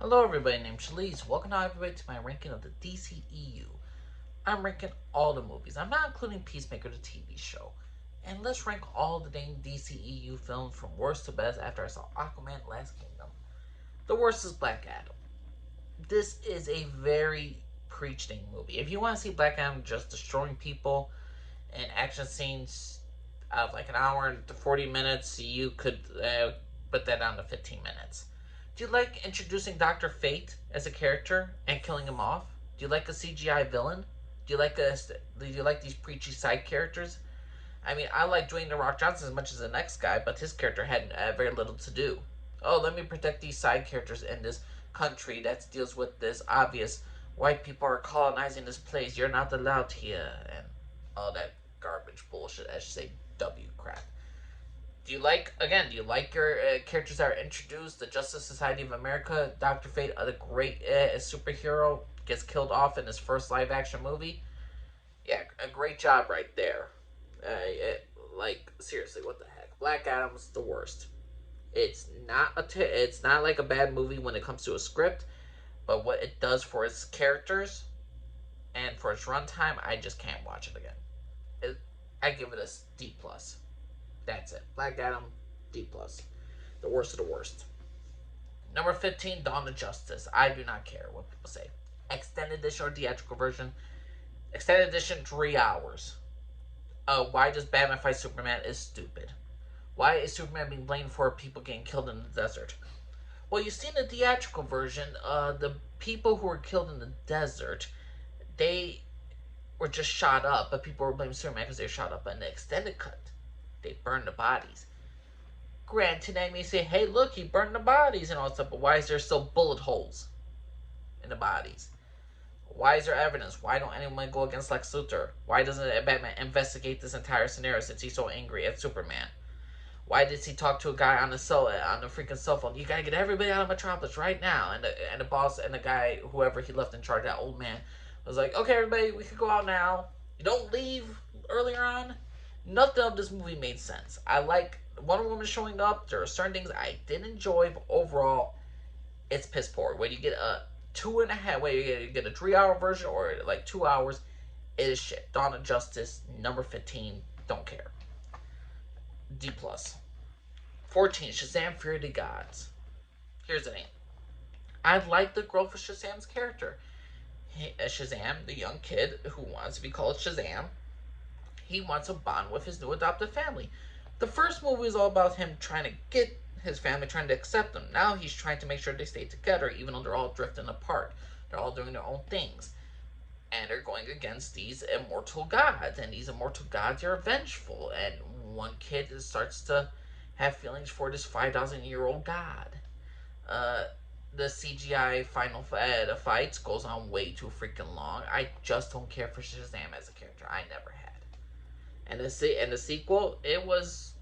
Hello everybody, named Shalise. Welcome to everybody to my ranking of the DCEU. I'm ranking all the movies. I'm not including Peacemaker, the TV show. And let's rank all the dang DCEU films from worst to best after I saw Aquaman Last Kingdom. The worst is Black Adam. This is a very preaching movie. If you want to see Black Adam just destroying people and action scenes of like an hour and 40 minutes, you could put that down to 15 minutes. Do you like introducing Dr. Fate as a character and killing him off? Do you like a CGI villain? Do you like these preachy side characters? I mean, I like Dwayne The Rock Johnson as much as the next guy, but his character had very little to do. Oh, let me protect these side characters in this country that deals with this obvious white people are colonizing this place. You're not allowed here, and all that garbage bullshit. I should say W crap. Do you like your characters that are introduced? The Justice Society of America, Dr. Fate, a great superhero, gets killed off in his first live action movie. Yeah, a great job right there. Seriously, what the heck? Black Adam's the worst. It's not like a bad movie when it comes to a script, but what it does for its characters and for its runtime, I just can't watch it again. I give it a D plus. That's it. Black Adam, D plus. The worst of the worst. Number 15, Dawn of Justice. I do not care what people say. Extended edition or theatrical version. Extended edition, 3 hours. Why does Batman fight Superman is stupid. Why is Superman being blamed for people getting killed in the desert? Well, you see in the theatrical version, the people who were killed in the desert, they were just shot up, but people were blaming Superman because they were shot up. But in the extended cut, they burned the bodies. Granted, I may say, hey, look, he burned the bodies and all that stuff, but why is there still bullet holes in the bodies? Why is there evidence? Why don't anyone go against Lex Luthor? Why doesn't Batman investigate this entire scenario since he's so angry at Superman? Why did he talk to a guy on the freaking cell phone? You gotta get everybody out of Metropolis right now. And the boss and the guy, whoever he left in charge, that old man, was like, okay, everybody, we can go out now. You don't leave earlier on. Nothing of this movie made sense. I like Wonder Woman showing up. There are certain things I did enjoy, but overall, it's piss poor. When you get a 2.5, wait, you get a 3 hour version or like 2 hours, it is shit. Dawn of Justice, number 15, don't care. D plus. 14, Shazam Fury of the Gods. Here's the name. I like the growth of Shazam's character. Shazam, the young kid who wants to be called Shazam, he wants a bond with his new adopted family. The first movie is all about him trying to get his family, trying to accept them. Now he's trying to make sure they stay together, even though they're all drifting apart. They're all doing their own things. And they're going against these immortal gods. And these immortal gods are vengeful. And one kid starts to have feelings for this 5,000-year-old god. The CGI final the fights goes on way too freaking long. I just don't care for Shazam as a character. I never had. And the sequel, it was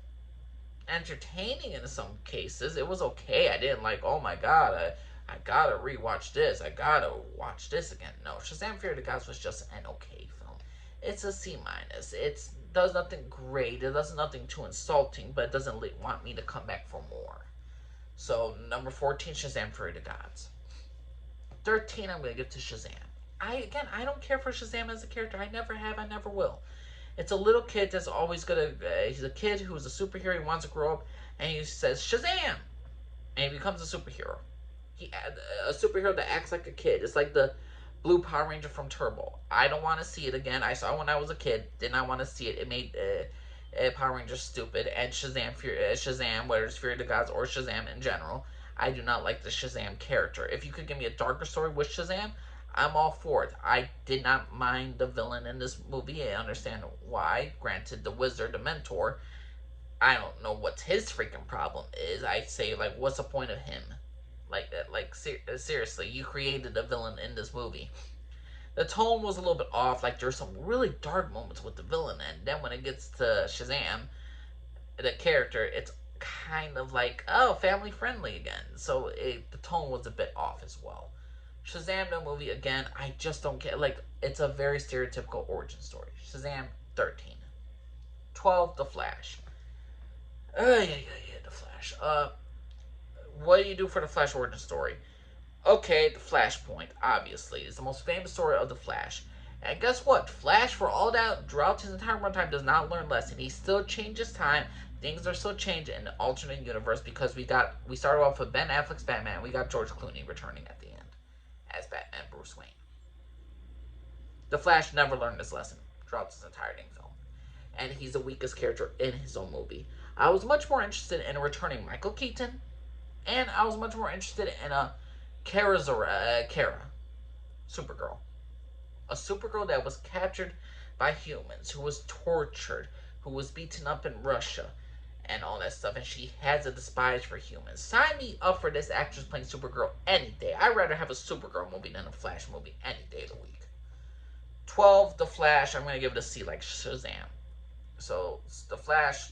entertaining in some cases. It was okay. I didn't like, oh my god, I gotta rewatch this. I gotta watch this again. No, Shazam Fear of the Gods was just an okay film. It's a C minus. It does nothing great. It does nothing too insulting, but it doesn't want me to come back for more. So number 14, Shazam Fury of the Gods. 13, I'm gonna give to Shazam. I don't care for Shazam as a character. I never have. I never will. It's a little kid that's always gonna. He's a kid who's a superhero. He wants to grow up, and he says Shazam, and he becomes a superhero. A superhero that acts like a kid. It's like the Blue Power Ranger from Turbo. I don't want to see it again. I saw it when I was a kid. Did not want to see it. It made Power Rangers stupid. And Shazam, whether it's Fury of the Gods or Shazam in general, I do not like the Shazam character. If you could give me a darker story with Shazam, I'm all for it. I did not mind the villain in this movie. I understand why. Granted, the wizard, the mentor, I don't know what his freaking problem is. I say, like, what's the point of him? Seriously, you created a villain in this movie. The tone was a little bit off. Like, there's some really dark moments with the villain, and then when it gets to Shazam, the character, it's kind of like, oh, family friendly again. So the tone was a bit off as well. Shazam, the movie, again, I just don't get. Like, it's a very stereotypical origin story. Shazam, 13. 12, The Flash. The Flash. What do you do for the Flash origin story? Okay, the Flashpoint, obviously, is the most famous story of the Flash. And guess what? Flash, for all that, throughout his entire runtime, does not learn lesson. He still changes time. Things are still changing in the alternate universe because we started off with Ben Affleck's Batman. We got George Clooney returning at the end as Batman Bruce Wayne. The Flash never learned this lesson throughout his entire film, and he's the weakest character in his own movie. I was much more interested in returning Michael Keaton, and I was much more interested in a Kara, Supergirl. A Supergirl that was captured by humans, who was tortured, who was beaten up in Russia, and all that stuff, and she has a despise for humans. Sign me up for this actress playing Supergirl any day. I'd rather have a Supergirl movie than a Flash movie any day of the week. 12, The Flash, I'm going to give it a C like Shazam. So, The Flash,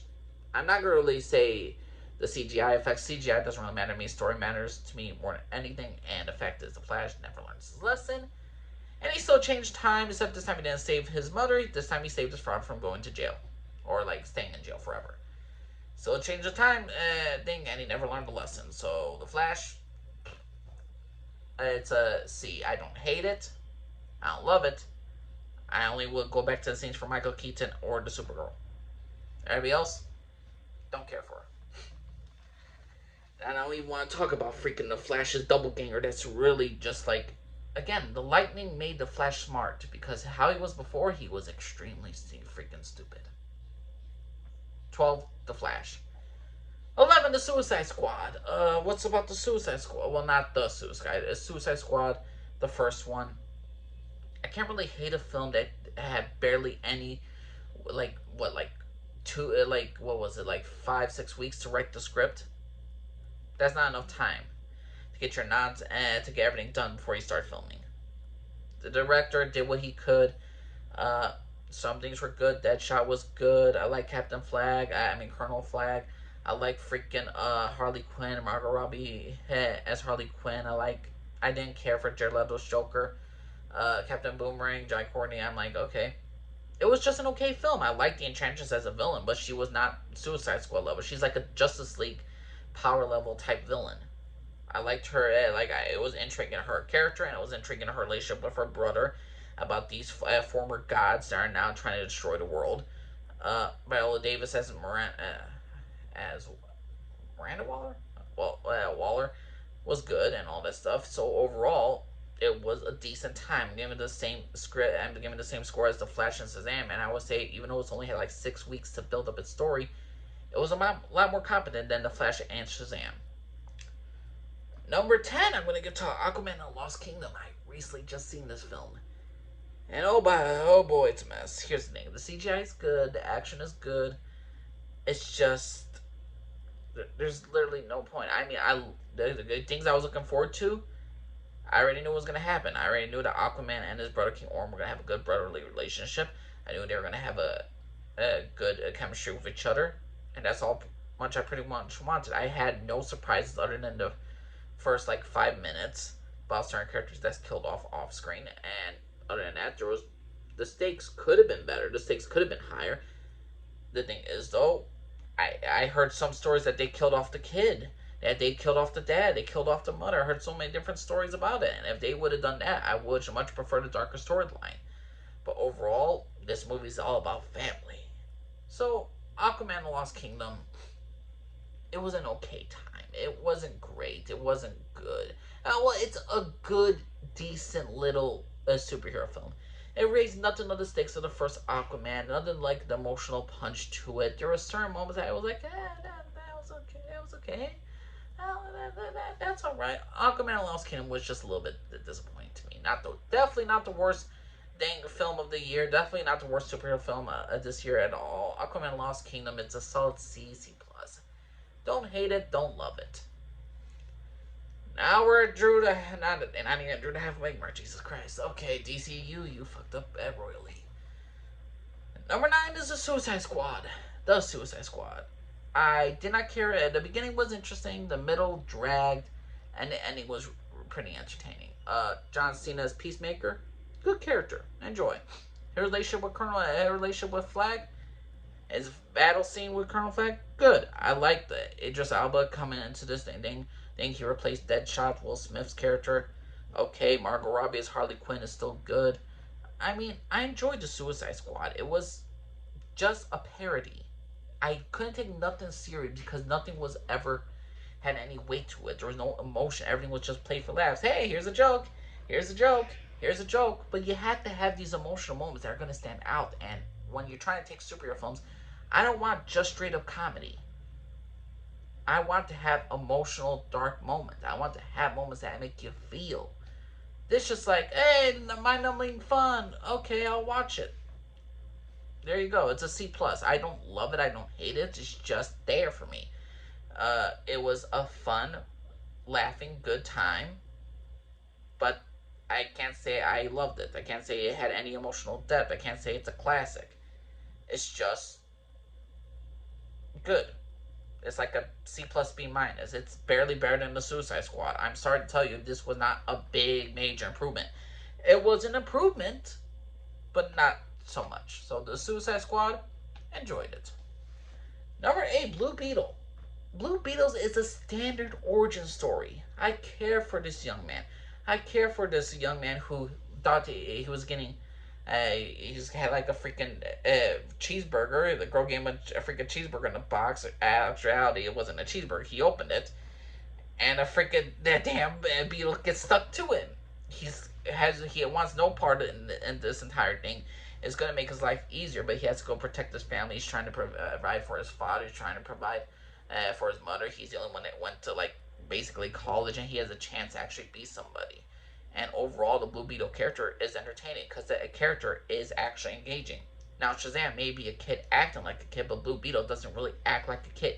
I'm not going to really say the CGI effects. CGI doesn't really matter to me. Story matters to me more than anything. And the fact is, the Flash never learns his lesson. And he still changed time, except this time he didn't save his mother. This time he saved his father from going to jail. Or, like, staying in jail forever. So it changed the time thing, and he never learned the lesson. So, The Flash, it's a C. I don't hate it. I don't love it. I only would go back to the scenes for Michael Keaton or the Supergirl. Everybody else, don't care for her. And I don't even want to talk about freaking the Flash's doppelganger. That's really just like, again, the lightning made the Flash smart because how he was before, he was extremely freaking stupid. 12, the Flash. 11, the Suicide Squad. What's about the Suicide Squad? Well, not the Suicide Squad, the first one. I can't really hate a film that had barely any, like, what, like, what was it, like 5-6 weeks to write the script? That's not enough time to get your nods and to get everything done before you start filming. The director did what he could. Some things were good. Deadshot was good. I like Captain Flag. Colonel Flag. I like freaking Harley Quinn, Margot Robbie as Harley Quinn. I didn't care for Jared Leto's Joker. Captain Boomerang, Jai Courtney. I'm like, okay. It was just an okay film. I liked the Enchantress as a villain, but she was not Suicide Squad level. She's like a Justice League power level type villain. I liked her. It was intriguing her character, and it was intriguing her relationship with her brother about these former gods that are now trying to destroy the world. Viola Davis as Miranda Waller. Waller was good and all that stuff. So overall, it was a decent time. I'm giving the same script. I'm giving the same score as The Flash and Shazam, and I would say even though it's only had like 6 weeks to build up its story, it was a lot more competent than The Flash and Shazam. Number 10, I'm going to get to Aquaman and the Lost Kingdom. I recently just seen this film. And oh boy, it's a mess. Here's the thing. The CGI is good. The action is good. It's just, there's literally no point. The things I was looking forward to, I already knew what was going to happen. I already knew that Aquaman and his brother King Orm were going to have a good brotherly relationship. I knew they were going to have a good chemistry with each other. And that's all much I pretty much wanted. I had no surprises other than the first like 5 minutes about certain characters that's killed off screen, and other than that, the stakes could have been better. The stakes could have been higher. The thing is, though, I heard some stories that they killed off the kid, that they killed off the dad, they killed off the mother. I heard so many different stories about it, and if they would have done that, I would much prefer the darker storyline. But overall, this movie's all about family. So, Aquaman: The Lost Kingdom, it was an okay time. It wasn't great. It wasn't good. It's a good, decent little superhero film. It raised nothing of the stakes of the first Aquaman. Nothing like the emotional punch to it. There were certain moments that I was like, that was okay. That was okay. That's all right. Aquaman and Lost Kingdom was just a little bit disappointing to me. Definitely not the worst dang film of the year. Definitely not the worst superhero film this year at all. Aquaman and Lost Kingdom, it's a solid C+. Don't hate it, don't love it. Now we're at Drew to not even Drew to have Wigmar. Jesus Christ. Okay, DCEU, you fucked up royally. Number 9 is the Suicide Squad. The Suicide Squad. I did not care. The beginning was interesting. The middle dragged, and the ending was pretty entertaining. John Cena's Peacemaker, good character. Enjoy. Her relationship with Flag. His battle scene with Colonel Flag, good. I liked the Idris Elba coming into this thing. think he replaced Deadshot, Will Smith's character. Okay, Margot Robbie as Harley Quinn is still good. I mean, I enjoyed the Suicide Squad. It was just a parody. I couldn't take nothing serious because nothing was ever had any weight to it. There was no emotion. Everything was just played for laughs. Hey, here's a joke. Here's a joke. Here's a joke. But you have to have these emotional moments that are going to stand out. And when you're trying to take superhero films, I don't want just straight up comedy. I want to have emotional, dark moments. I want to have moments that make you feel. This just like, hey, mind numbing fun. Okay, I'll watch it. There you go. It's a C plus. I don't love it. I don't hate it. It's just there for me. It was a fun, laughing, good time, but I can't say I loved it. I can't say it had any emotional depth. I can't say it's a classic. It's just good. It's like a C plus B minus. It's barely better than the Suicide Squad. I'm sorry to tell you, this was not a big major improvement. It was an improvement, but not so much. So the Suicide Squad, enjoyed it. Number 8, Blue Beetle. Blue Beetles is a standard origin story. I care for this young man. I care for this young man who thought he was getting. He just had like a freaking cheeseburger. The girl gave him a freaking cheeseburger in a box. In actuality, it wasn't a cheeseburger. He opened it, and a freaking that damn beetle gets stuck to him. He wants no part in this entire thing. It's gonna make his life easier, but he has to go protect his family. He's trying to provide for his father. He's trying to provide for his mother. He's the only one that went to like basically college, and he has a chance to actually be somebody. And overall, the Blue Beetle character is entertaining because the character is actually engaging. Now, Shazam may be a kid acting like a kid, but Blue Beetle doesn't really act like a kid.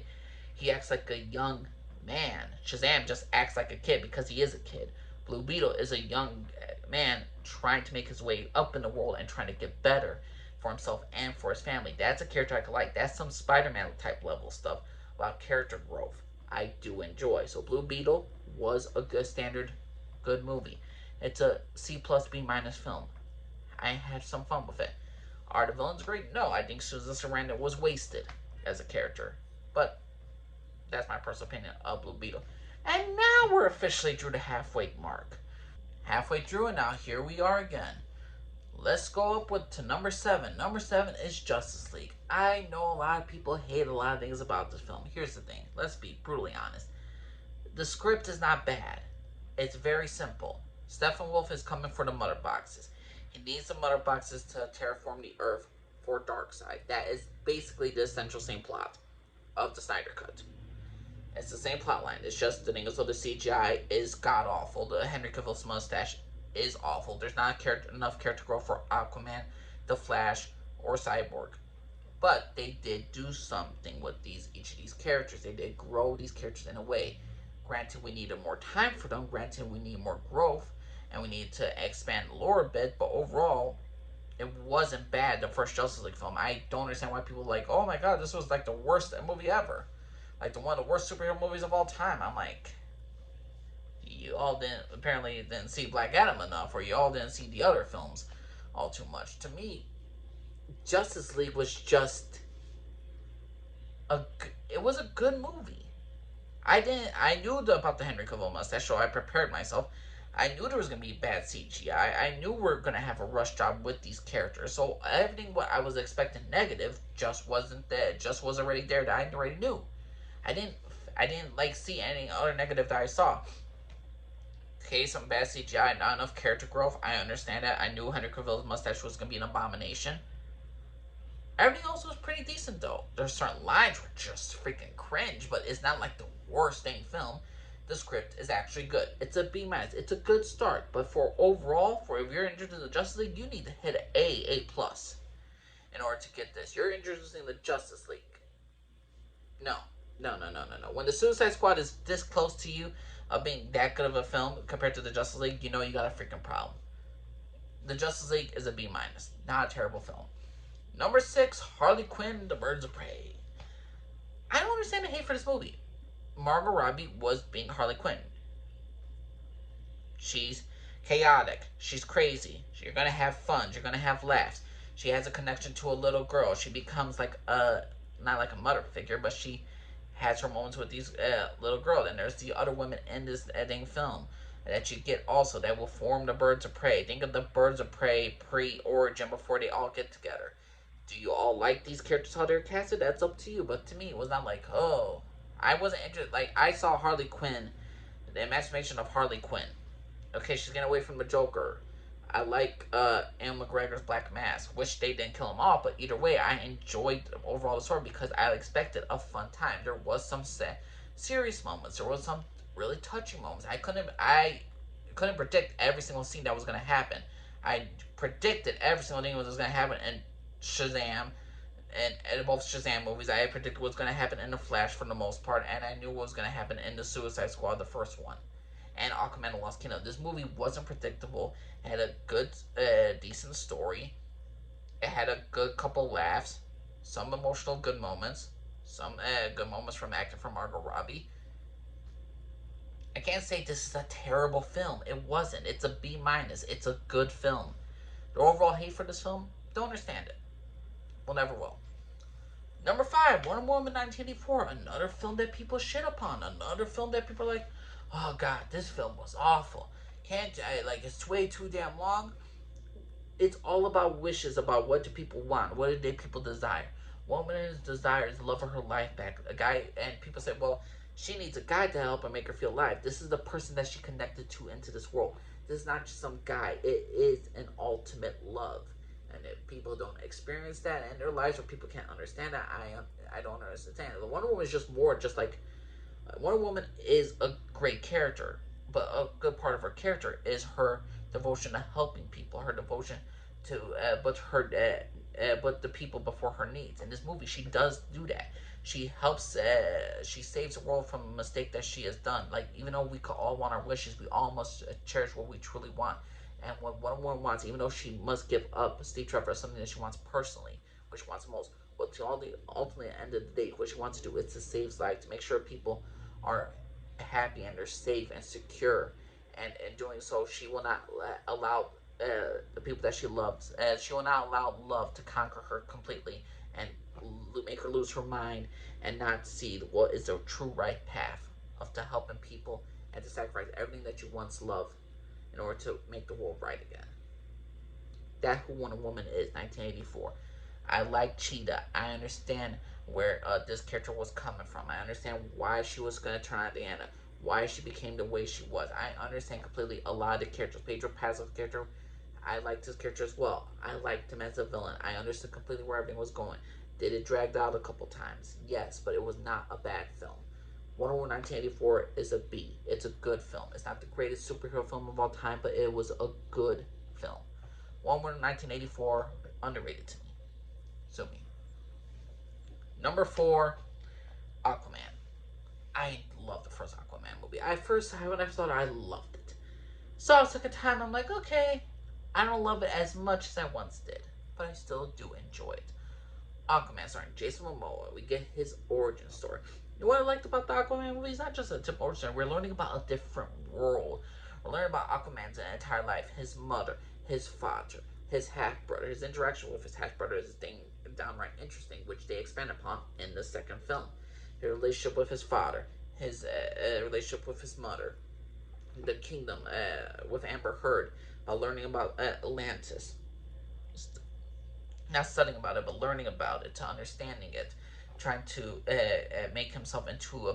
He acts like a young man. Shazam just acts like a kid because he is a kid. Blue Beetle is a young man trying to make his way up in the world and trying to get better for himself and for his family. That's a character I could like. That's some Spider-Man type level stuff about character growth I do enjoy. So Blue Beetle was a good standard, good movie. It's a C plus B minus film. I had some fun with it. Are the villains great? No, I think Susan Sarandon was wasted as a character. But that's my personal opinion of Blue Beetle. And now we're officially through the halfway mark. Halfway through, and now here we are again. Let's go up with to number 7. Number 7 is Justice League. I know a lot of people hate a lot of things about this film. Here's the thing. Let's be brutally honest. The script is not bad. It's very simple. Steppenwolf is coming for the mother boxes. He needs the mother boxes to terraform the Earth for Darkseid. That is basically the essential same plot of the Snyder Cut. It's the same plot line. It's just the thing is, so the CGI is god awful. The Henry Cavill's mustache is awful. There's not enough character growth for Aquaman, the Flash, or Cyborg. But they did do something with each of these characters. They did grow these characters in a way. Granted, we needed more time for them. Granted, we need more growth, and we need to expand the lore a bit. But overall, it wasn't bad. The first Justice League film. I don't understand why people are like, oh my god, this was like the worst movie ever, like the one of the worst superhero movies of all time. I'm like, you all didn't see Black Adam enough, or you all didn't see the other films all too much. To me, Justice League was just it was a good movie. I knew about the Henry Cavill mustache, so I prepared myself. I knew there was gonna be bad CGI. I knew we were gonna have a rush job with these characters. So everything what I was expecting negative just wasn't there. Just was already there that I already knew. I didn't like see any other negative that I saw. Okay, some bad CGI, not enough character growth. I understand that. I knew Henry Cavill's mustache was gonna be an abomination. Everything else was pretty decent though. There's certain lines were just freaking cringe, but it's not like the worst thing film. The script is actually good. It's a B minus. It's a good start, but for overall, for if you're interested in the Justice League, you need to hit an A plus in order to get this. You're interested in the Justice League. No, no. When the Suicide Squad is this close to you of being that good of a film compared to the Justice League, you know you got a freaking problem. The Justice League is a B minus. Not a terrible film. Number 6, Harley Quinn, The Birds of Prey. I don't understand the hate for this movie. Margot Robbie was being Harley Quinn. She's chaotic. She's crazy. You're gonna have fun. You're gonna have laughs. She has a connection to a little girl. She becomes like a not like a mother figure, but she has her moments with these little girls, and there's the other women in this dang film that you get also that will form the Birds of Prey. Think of the Birds of Prey pre-origin before they all get together. Do you all like these characters how they're casted? That's up to you. But to me, it was not like, oh, I wasn't interested. Like, I saw Harley Quinn, the emancipation of Harley Quinn. Okay, she's getting away from the Joker. I like Ian McGregor's Black Mask. Wish they didn't kill him off, but either way, I enjoyed overall the story because I expected a fun time. There was some serious moments. There was some really touching moments. I couldn't predict every single scene that was going to happen. I predicted every single thing that was going to happen in Shazam, and both Shazam movies. I predicted what was going to happen in the Flash for the most part, and I knew what was going to happen in the Suicide Squad, the first one, and Aquaman: The Lost Kingdom. This movie wasn't predictable. It had a good, decent story. It had a good couple laughs, some emotional good moments, some good moments from acting from Margot Robbie. I can't say this is a terrible film. It wasn't. It's a B minus. It's a good film. The overall hate for this film, don't understand it. We'll never will. Number 5, Wonder Woman 1984. Another film that people shit upon. Another film that people are like, oh god, this film was awful. Can't I, like, it's way too damn long. It's all about wishes, about what do people want, what do people desire. Woman's desire is love of her life back. A guy, and people say, well, she needs a guy to help her make her feel alive. This is the person that she connected to into this world. This is not just some guy. It is an ultimate love. And if people don't experience that in their lives, or people can't understand that, I don't understand. The Wonder Woman is just more just like Wonder Woman is a great character, but a good part of her character is her devotion to helping people, her devotion to but the people before her needs. In this movie, she does do that. She helps. She saves the world from a mistake that she has done. Like, even though we could all want our wishes, we all must cherish what we truly want. And what Wonder Woman wants, even though she must give up Steve Trevor something that she wants personally, what she wants most, but to all the ultimately end of the day, what she wants to do is to save lives, to make sure people are happy and they're safe and secure. And in doing so, she will not allow the people that she loves. She will not allow love to conquer her completely and make her lose her mind and not see what is the true right path of to helping people and to sacrifice everything that you once loved in order to make the world right again. That's who Wonder Woman is, 1984. I like Cheetah. I understand where this character was coming from. I understand why she was going to turn on Diana, why she became the way she was. I understand completely a lot of the characters. Pedro Pascal's character, I liked his character as well. I liked him as a villain. I understood completely where everything was going. Did it drag out a couple times? Yes, but it was not a bad film. Wonder Woman 1984 is a B. It's a good film. It's not the greatest superhero film of all time, but it was a good film. Wonder Woman 1984, underrated to me. So me. Number 4, Aquaman. I love the first Aquaman movie. When I saw it, I loved it. Saw it a second time, I'm like, okay, I don't love it as much as I once did, but I still do enjoy it. Aquaman starring Jason Momoa. We get his origin story. You know what I liked about the Aquaman movie? It's not just a typical origin story. We're learning about a different world. We're learning about Aquaman's entire life, his mother, his father, his half brother. His interaction with his half brother is downright interesting, which they expand upon in the second film. His relationship with his father, his relationship with his mother, the kingdom with Amber Heard, learning about Atlantis, not studying about it, but learning about it, to understanding it, trying to make himself into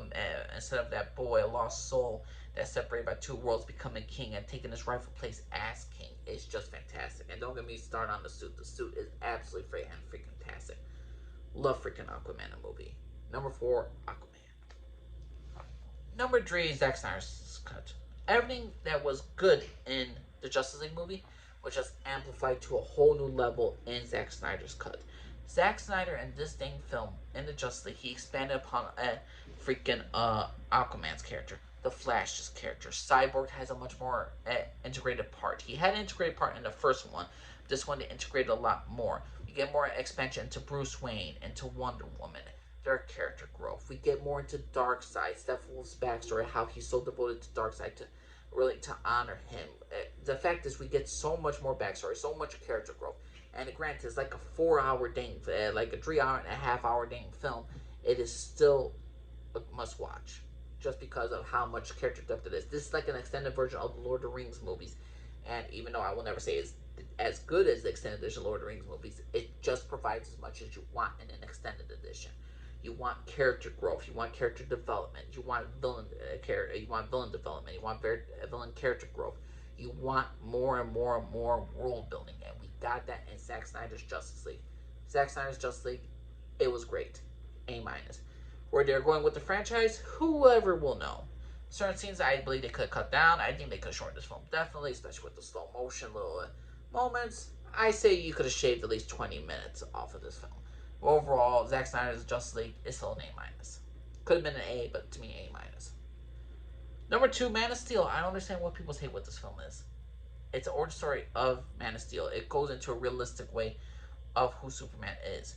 instead of that boy, a lost soul that's separated by two worlds, becoming king and taking his rightful place as king. It's just fantastic. And don't get me started on the suit. The suit is absolutely freaking fantastic. Love freaking Aquaman movie. Number 4, Aquaman. Number 3, Zack Snyder's cut. Everything that was good in the Justice League movie was just amplified to a whole new level in Zack Snyder's cut. Zack Snyder in this dang film, in the Justice League, he expanded upon freaking Aquaman's character, the Flash's character. Cyborg has a much more integrated part. He had an integrated part in the first one. This one they integrated a lot more. We get more expansion into Bruce Wayne, into Wonder Woman, their character growth. We get more into Darkseid, Steppenwolf's backstory, how he's so devoted to Darkseid to really to honor him. The fact is, we get so much more backstory, so much character growth. And granted, it's like a 4-hour dang, like a 3 hour and a half hour dang film. It is still a must watch, just because of how much character depth it is. This is like an extended version of the Lord of the Rings movies, and even though I will never say it's as good as the extended edition of Lord of the Rings movies, it just provides as much as you want in an extended edition. You want character growth. You want character development. You want villain character. You want villain development. You want villain character growth. You want more and more and more world building, and we got that in Zack Snyder's Justice League. Zack Snyder's Justice League, it was great. A minus. Where they're going with the franchise, whoever will know. Certain scenes I believe they could cut down. I think they could shorten this film definitely, especially with the slow motion little moments. I say you could have shaved at least 20 minutes off of this film. But overall, Zack Snyder's Justice League is still an A minus. Could have been an A, but to me, A minus. Number 2, Man of Steel. I don't understand what people say what this film is. It's an origin story of Man of Steel. It goes into a realistic way of who Superman is.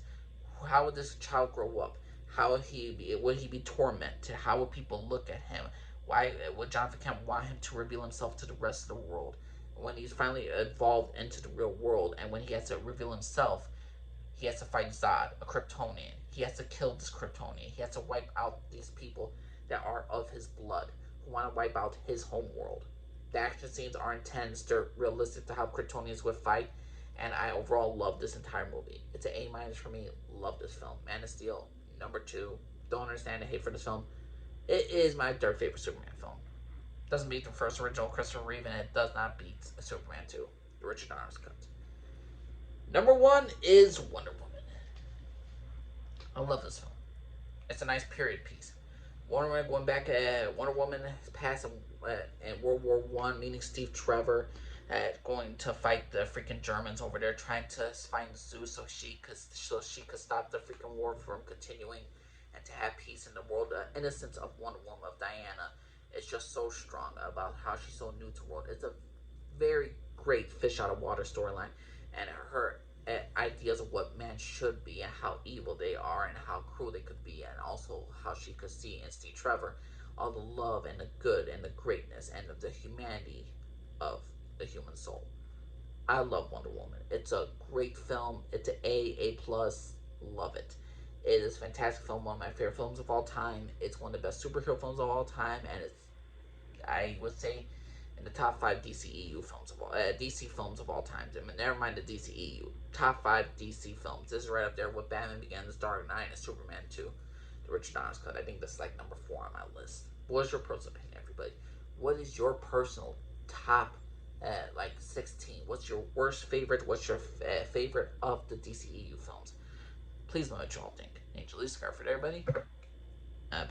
How would this child grow up? How would he be tormented? How would people look at him? Why would Jonathan Kent want him to reveal himself to the rest of the world? When he's finally evolved into the real world, and when he has to reveal himself, he has to fight Zod, a Kryptonian. He has to kill this Kryptonian. He has to wipe out these people that are of his blood, who want to wipe out his home world. The action scenes are intense. They're realistic to how Kryptonians would fight, and I overall love this entire movie. It's an A minus for me. Love this film. Man of Steel, number 2. Don't understand the hate for this film. It is my third favorite Superman film. Doesn't beat the first original Christopher Reeve, and it does not beat Superman 2, the Richard Donner's cut. Number 1 is Wonder Woman. I love this film. It's a nice period piece. Wonder Woman going back at Wonder Woman past in World War One, meeting Steve Trevor, going to fight the freaking Germans over there, trying to find Zeus so she could stop the freaking war from continuing, and to have peace in the world. The innocence of Wonder Woman, of Diana, is just so strong about how she's so new to the world. It's a very great fish out of water storyline, and her ideas of what man should be and how evil they are and how cruel they could be, and also how she could see in Steve Trevor all the love and the good and the greatness and the humanity of the human soul. I love Wonder Woman. It's a great film. It's an A plus. Love it. It is a fantastic film. One of my favorite films of all time. It's one of the best superhero films of all time, and it's, I would say, in the top 5 DCEU films of all DC films of all time. I mean, never mind the DCEU. Top 5 DC films. This is right up there with Batman Begins, Dark Knight, and Superman 2, the Richard Donner's cut. I think this is like number 4 on my list. What is your personal opinion, everybody? What is your personal top 16? What's your worst favorite? What's your favorite of the DCEU films? Please let me know what you all think. Angel Lee, Scarford, everybody. Bye.